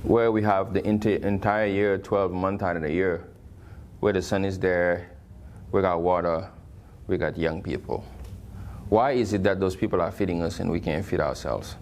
where we have the entire year, 12 months out of the year, where the sun is there, we got water, we got young people. Why is it that those people are feeding us and we can't feed ourselves?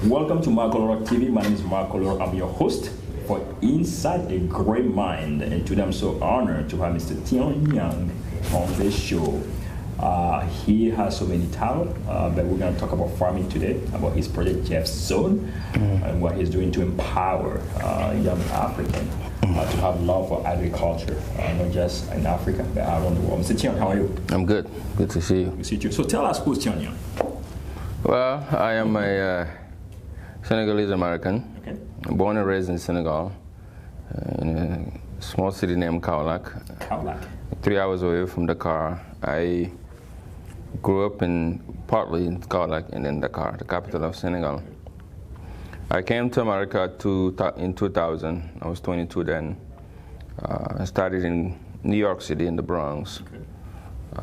Welcome to Marco Loro TV. My name is Marco Loro. I'm your host for Inside a Great Mind. And today I'm so honored to have Mr. Thione Niang on this show. He has so many talent, but we're going to talk about farming today, about his project Jeffzone, and what he's doing to empower young Africans to have love for agriculture, not just in Africa, but around the world. Mr. Thione, how are you? I'm good. Good to see you. Good to see you. So tell us, who's Thione Niang? Well, I am a Senegalese American, Okay. born and raised in Senegal, in a small city named Kaolack, Kaolack. 3 hours away from Dakar. I grew up partly in Kaolack and in Dakar, the capital of Senegal. I came to America in 2000. I was 22 then. I started in New York City in the Bronx. Okay.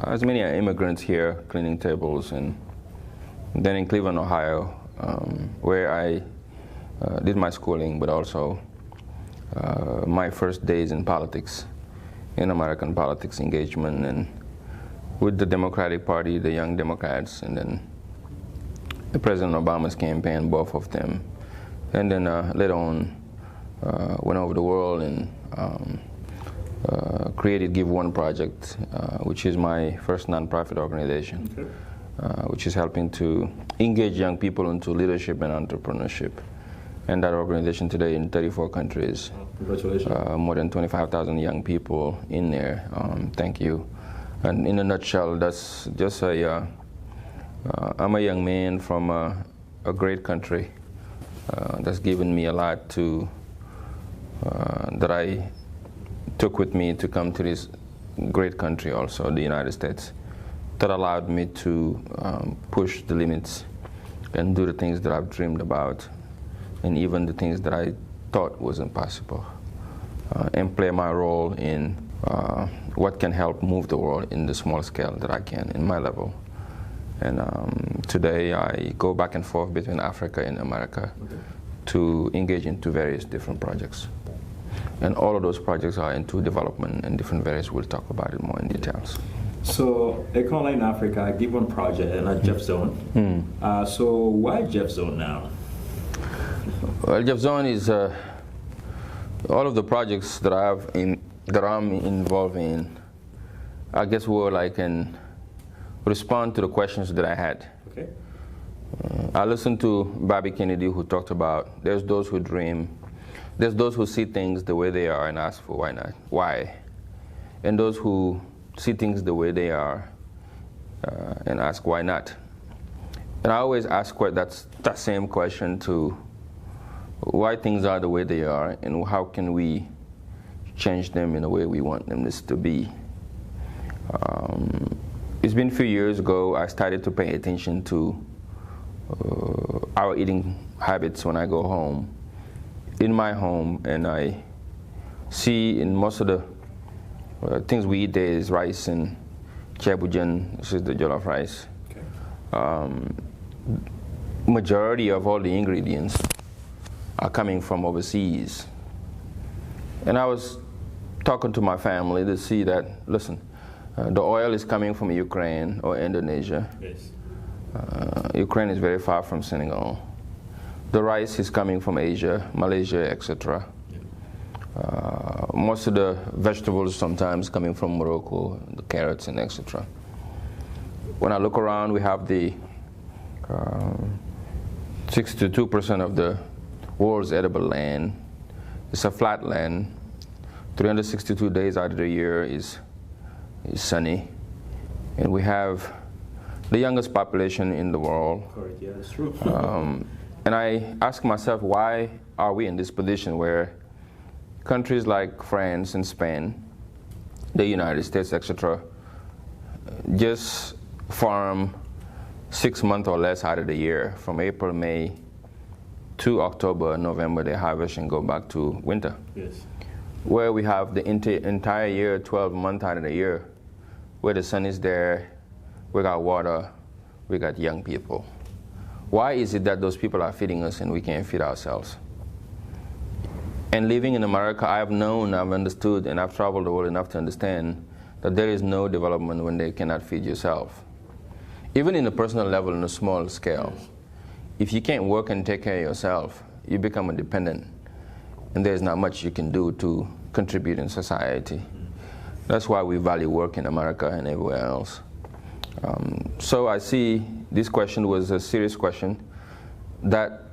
As many immigrants here, cleaning tables, and then in Cleveland, Ohio, where I did my schooling, but also my first days in politics, in American politics engagement, and with the Democratic Party, the Young Democrats, and then President Obama's campaign, both of them. And then later on, went over the world and created Give One Project, which is my first nonprofit organization. Okay. Which is helping to engage young people into leadership and entrepreneurship. And that organization today in 34 countries. Congratulations. More than 25,000 young people in there. Thank you. And in a nutshell, that's just I'm a young man from a great country that's given me a lot that I took with me to come to this great country also, the United States, that allowed me to push the limits and do the things that I've dreamed about, and even the things that I thought was impossible, and play my role in what can help move the world in the small scale that I can in my level. And today I go back and forth between Africa and America to engage into various different projects. And all of those projects are into development and different various. We'll talk about it more in details. So, Econoline in Africa, Give One Project, and Jeffzone. So, why Jeffzone now? Well, Jeffzone is all of the projects that I'm involved in. I guess were like in respond to the questions that I had. Okay. I listened to Bobby Kennedy, who talked about there's those who dream, there's those who see things the way they are and ask for why not, why, and those who see things the way they are and ask why not. And I always ask that same question to why things are the way they are and how can we change them in the way we want them to be. It's been a few years ago I started to pay attention to our eating habits when I go home, in my home, and I see in most of the things we eat there is rice and chebujan, which is the jollof rice. Okay. Majority of all the ingredients are coming from overseas. And I was talking to my family to see that, listen, the oil is coming from Ukraine or Indonesia. Yes. Ukraine is very far from Senegal. The rice is coming from Asia, Malaysia, etc. Most of the vegetables sometimes coming from Morocco, the carrots and etc. When I look around, we have the 62% of the world's edible land. It's a flat land. 362 days out of the year is sunny. And we have the youngest population in the world. Correct, yeah, that's true. And I ask myself, why are we in this position where countries like France and Spain, the United States, etc., just farm 6 months or less out of the year. From April, May to October, November, they harvest and go back to winter. Yes. Where we have the entire year, 12 months out of the year, where the sun is there, we got water, we got young people. Why is it that those people are feeding us and we can't feed ourselves? And living in America, I've known, I've understood, and I've traveled the world enough to understand that there is no development when they cannot feed yourself. Even in a personal level, in a small scale, if you can't work and take care of yourself, you become a dependent. And there's not much you can do to contribute in society. That's why we value work in America and everywhere else. So I see this question was a serious question that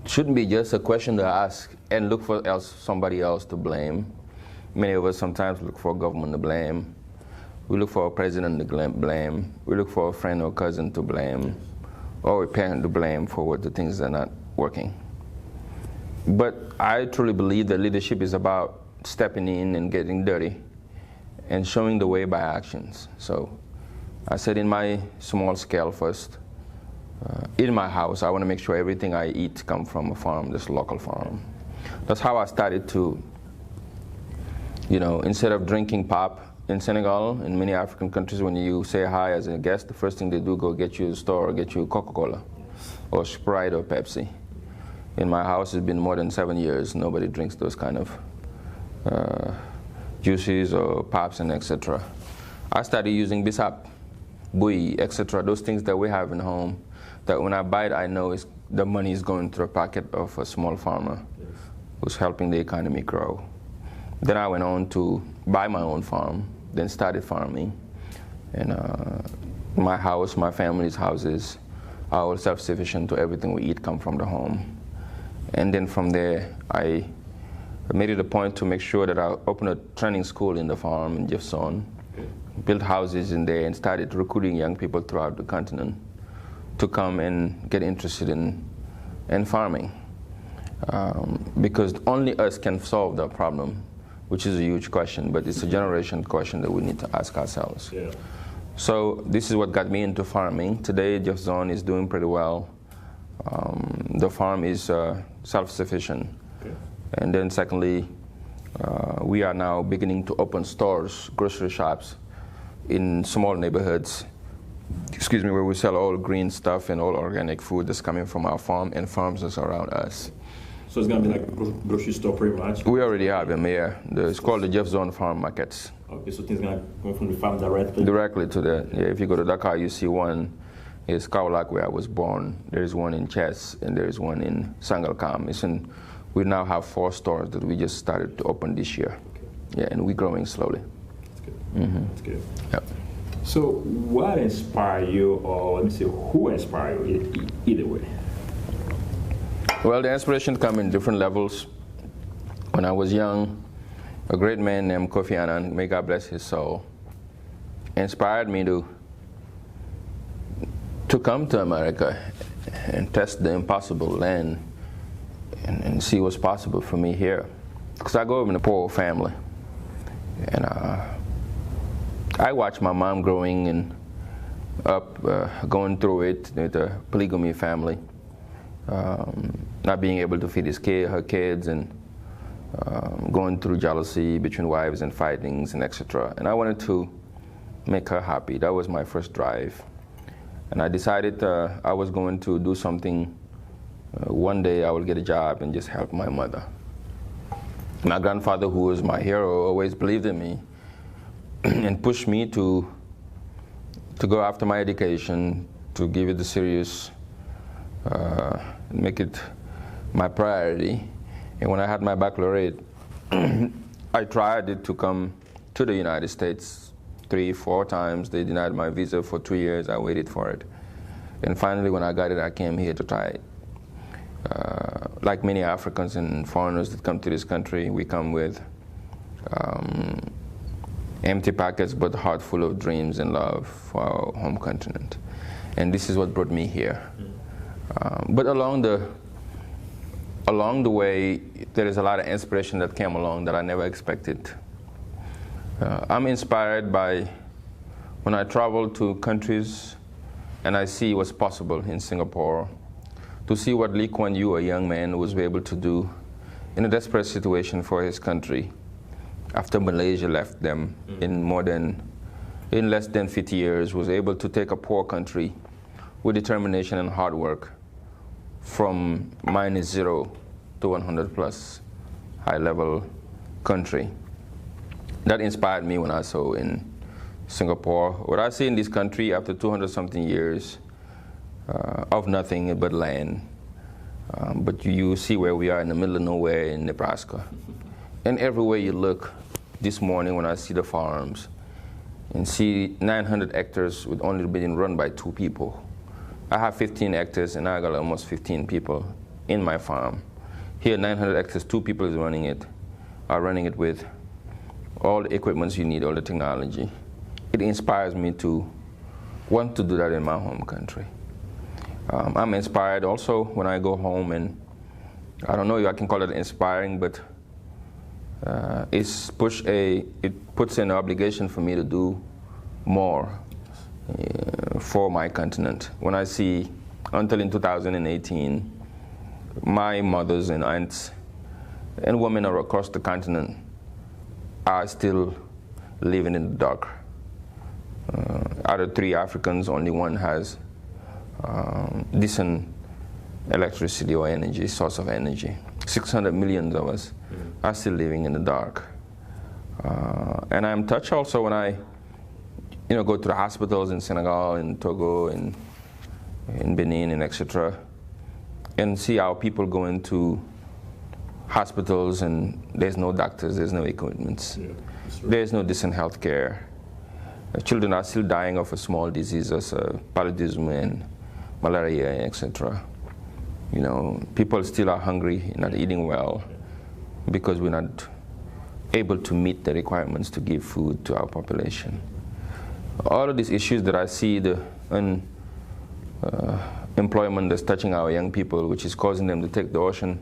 shouldn't be just a question to ask and look for somebody else to blame. Many of us sometimes look for government to blame. We look for a president to blame. We look for a friend or cousin to blame, or a parent to blame for what the things are not working. But I truly believe that leadership is about stepping in and getting dirty and showing the way by actions. So I said in my small scale first, in my house, I want to make sure everything I eat comes from a farm, this local farm. That's how I started to, instead of drinking pop in Senegal, in many African countries, when you say hi as a guest, the first thing they do go get you a store or get you Coca-Cola or Sprite or Pepsi. In my house, it's been more than 7 years. Nobody drinks those kind of juices or pops and etc. I started using Bissap, Bui, etc. Those things that we have in home, that when I buy it, I know the money is going to a pocket of a small farmer who's helping the economy grow. Then I went on to buy my own farm, then started farming. And my house, my family's houses, are all self-sufficient to everything we eat come from the home. And then from there, I made it a point to make sure that I opened a training school in the farm in Jeffzone, built houses in there, and started recruiting young people throughout the continent to come and get interested in farming. Because only us can solve the problem, which is a huge question, but it's a generation question that we need to ask ourselves. Yeah. So this is what got me into farming. Today, Jeffzone is doing pretty well. The farm is self-sufficient. Okay. And then secondly, we are now beginning to open stores, grocery shops in small neighborhoods, where we sell all green stuff and all organic food that's coming from our farm and farms that's around us. So it's going to be like a grocery store pretty much? We already have them here. It's called the Jeffzone Farm Markets. Okay, so things are going to go from the farm directly? Directly to the, if you go to Dakar, you see one. It's Kaolack, where I was born. There's one in Chess, and there's one in Sangalkam. We now have 4 stores that we just started to open this year. Okay. Yeah, and we're growing slowly. That's good. Mm-hmm. That's good. Yep. So what inspired you, or let me say, who inspired you either way? Well, the inspiration comes in different levels. When I was young, a great man named Kofi Annan, may God bless his soul, inspired me to come to America and test the impossible land and see what's possible for me here. Because I grew up in a poor family. And I watched my mom growing and up, going through it with a polygamy family, not being able to feed her kids, and going through jealousy between wives and fightings and etc. And I wanted to make her happy. That was my first drive. And I decided I was going to do something. One day I will get a job and just help my mother. My grandfather, who was my hero, always believed in me and pushed me to go after my education, to give it the serious, make it my priority. And when I had my baccalaureate, I tried it to come to the United States 3-4 times. They denied my visa for 2 years. I waited for it. And finally, when I got it, I came here to try it. Like many Africans and foreigners that come to this country, we come with empty pockets, but a heart full of dreams and love for our home continent. And this is what brought me here. But along the way, there is a lot of inspiration that came along that I never expected. I'm inspired by when I travel to countries and I see what's possible in Singapore, to see what Lee Kuan Yew, a young man, was able to do in a desperate situation for his country after Malaysia left them in less than 50 years, was able to take a poor country with determination and hard work from -0 to 100 plus high-level country. That inspired me when I saw in Singapore. What I see in this country after 200-something years of nothing but land, but you see where we are in the middle of nowhere in Nebraska. And everywhere you look, this morning when I see the farms and see 900 hectares with only being run by 2 people. I have 15 hectares and I got almost 15 people in my farm. Here, 900 hectares, 2 people are running it with all the equipment you need, all the technology. It inspires me to want to do that in my home country. I'm inspired also when I go home, and I don't know if I can call it inspiring, but it puts an obligation for me to do more for my continent. When I see, until in 2018, my mothers and aunts and women across the continent are still living in the dark. Out of 3 Africans, only 1 has decent electricity or energy, source of energy. 600 million of us are still living in the dark. And I'm touched also when I go to the hospitals in Senegal, in Togo, in Benin, and etc., and see how people go into hospitals and there's no doctors, there's no equipment, there's no decent health care. Children are still dying of a small diseases, paludism and malaria, etc. People still are hungry, not eating well, because we're not able to meet the requirements to give food to our population. All of these issues that I see, the employment that's touching our young people, which is causing them to take the ocean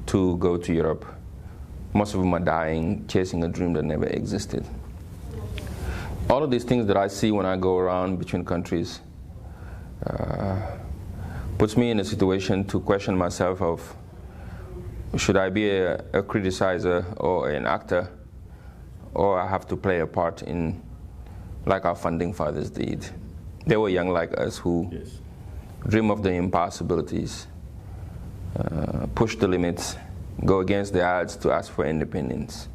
to go to Europe. Most of them are dying, chasing a dream that never existed. All of these things that I see when I go around between countries puts me in a situation to question myself of, should I be a criticizer or an actor, or I have to play a part in, like our founding fathers did. They were young like us who dream of the impossibilities, push the limits, go against the odds to ask for independence.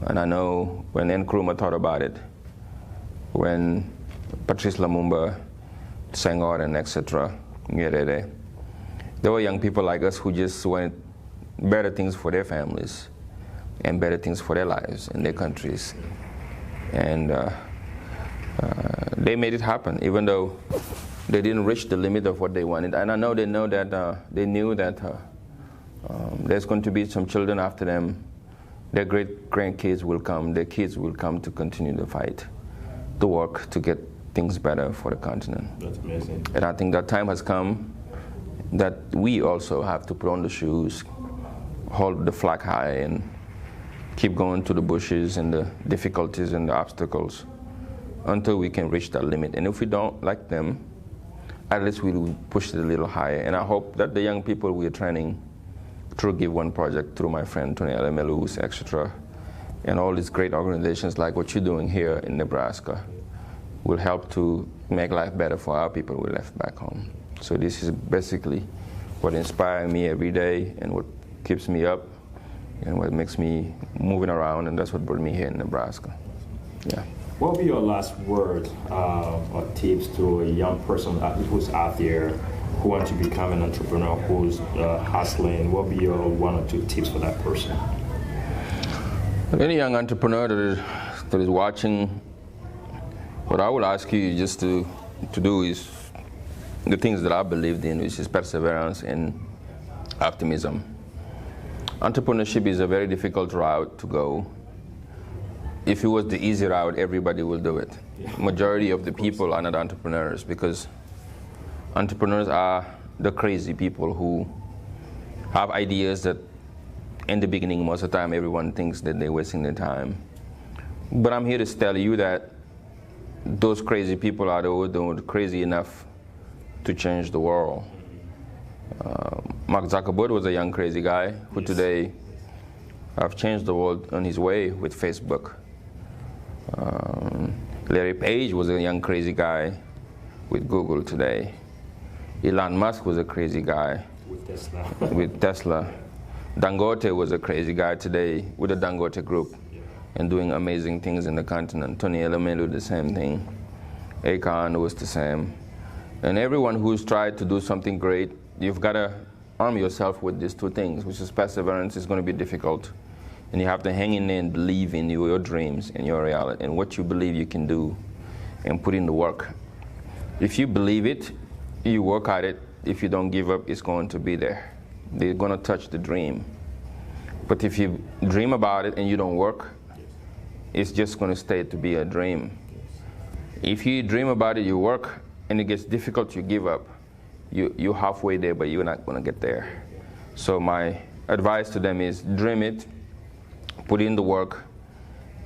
And I know when Nkrumah thought about it, when Patrice Lumumba, Senghor, and etc., Nyerere, there were young people like us who just wanted better things for their families and better things for their lives and their countries. And they made it happen, even though they didn't reach the limit of what they wanted. And I know they knew that there's going to be some children after them. Their great-grandkids will come, their kids will come to continue the fight, to work to get things better for the continent. That's amazing. And I think that time has come that we also have to put on the shoes, hold the flag high, and keep going to the bushes and the difficulties and the obstacles until we can reach that limit. And if we don't like them, at least we will push it a little higher. And I hope that the young people we are training through Give One Project, through my friend Tony Alamelous, etc., and all these great organizations like what you're doing here in Nebraska will help to make life better for our people we left back home. So this is basically what inspires me every day and what keeps me up and what makes me moving around, and that's what brought me here in Nebraska. Yeah. What would be your last word or tips to a young person who's out there who wants to become an entrepreneur, who's hustling? What would be your 1 or 2 tips for that person? Any young entrepreneur that is watching, what I would ask you just to do is the things that I believed in, which is perseverance and optimism. Entrepreneurship is a very difficult route to go. If it was the easy route, everybody will do it. Majority of the people are not entrepreneurs, because entrepreneurs are the crazy people who have ideas that in the beginning, most of the time, everyone thinks that they're wasting their time. But I'm here to tell you that those crazy people out there doing crazy enough to change the world. Mark Zuckerberg was a young crazy guy who today have changed the world on his way with Facebook. Larry Page was a young crazy guy with Google today. Elon Musk was a crazy guy with Tesla. Dangote was a crazy guy today with the Dangote Group and doing amazing things in the continent. Tony Elumelu, the same thing. Akon was the same. And everyone who's tried to do something great, you've got to arm yourself with these two things, which is perseverance. Is going to be difficult. And you have to hang in there and believe in your dreams and your reality and what you believe you can do and put in the work. If you believe it, you work at it. If you don't give up, it's going to be there. They're going to touch the dream. But if you dream about it and you don't work, it's just going to stay to be a dream. If you dream about it, you work, and it gets difficult, you give up. You're halfway there, but you're not going to get there. So my advice to them is dream it, put in the work,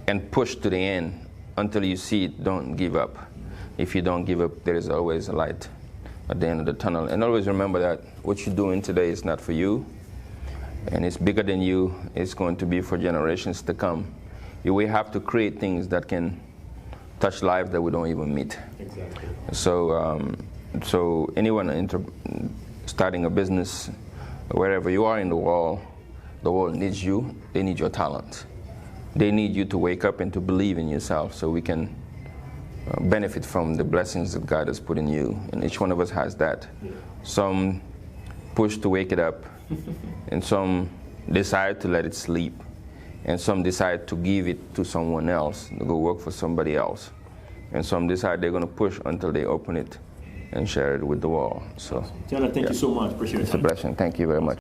and push to the end until you see it. Don't give up. If you don't give up, there is always a light at the end of the tunnel. And always remember that what you're doing today is not for you, and it's bigger than you. It's going to be for generations to come. We have to create things that can touch lives that we don't even meet. Exactly. So anyone starting a business, wherever you are in the world needs you. They need your talent. They need you to wake up and to believe in yourself so we can benefit from the blessings that God has put in you. And each one of us has that. Yeah. Some push to wake it up, and some decide to let it sleep. And some decide to give it to someone else, to go work for somebody else. And some decide they're going to push until they open it and share it with the world. So, Thione, thank you so much. Appreciate it. It's a blessing. Thank you very much.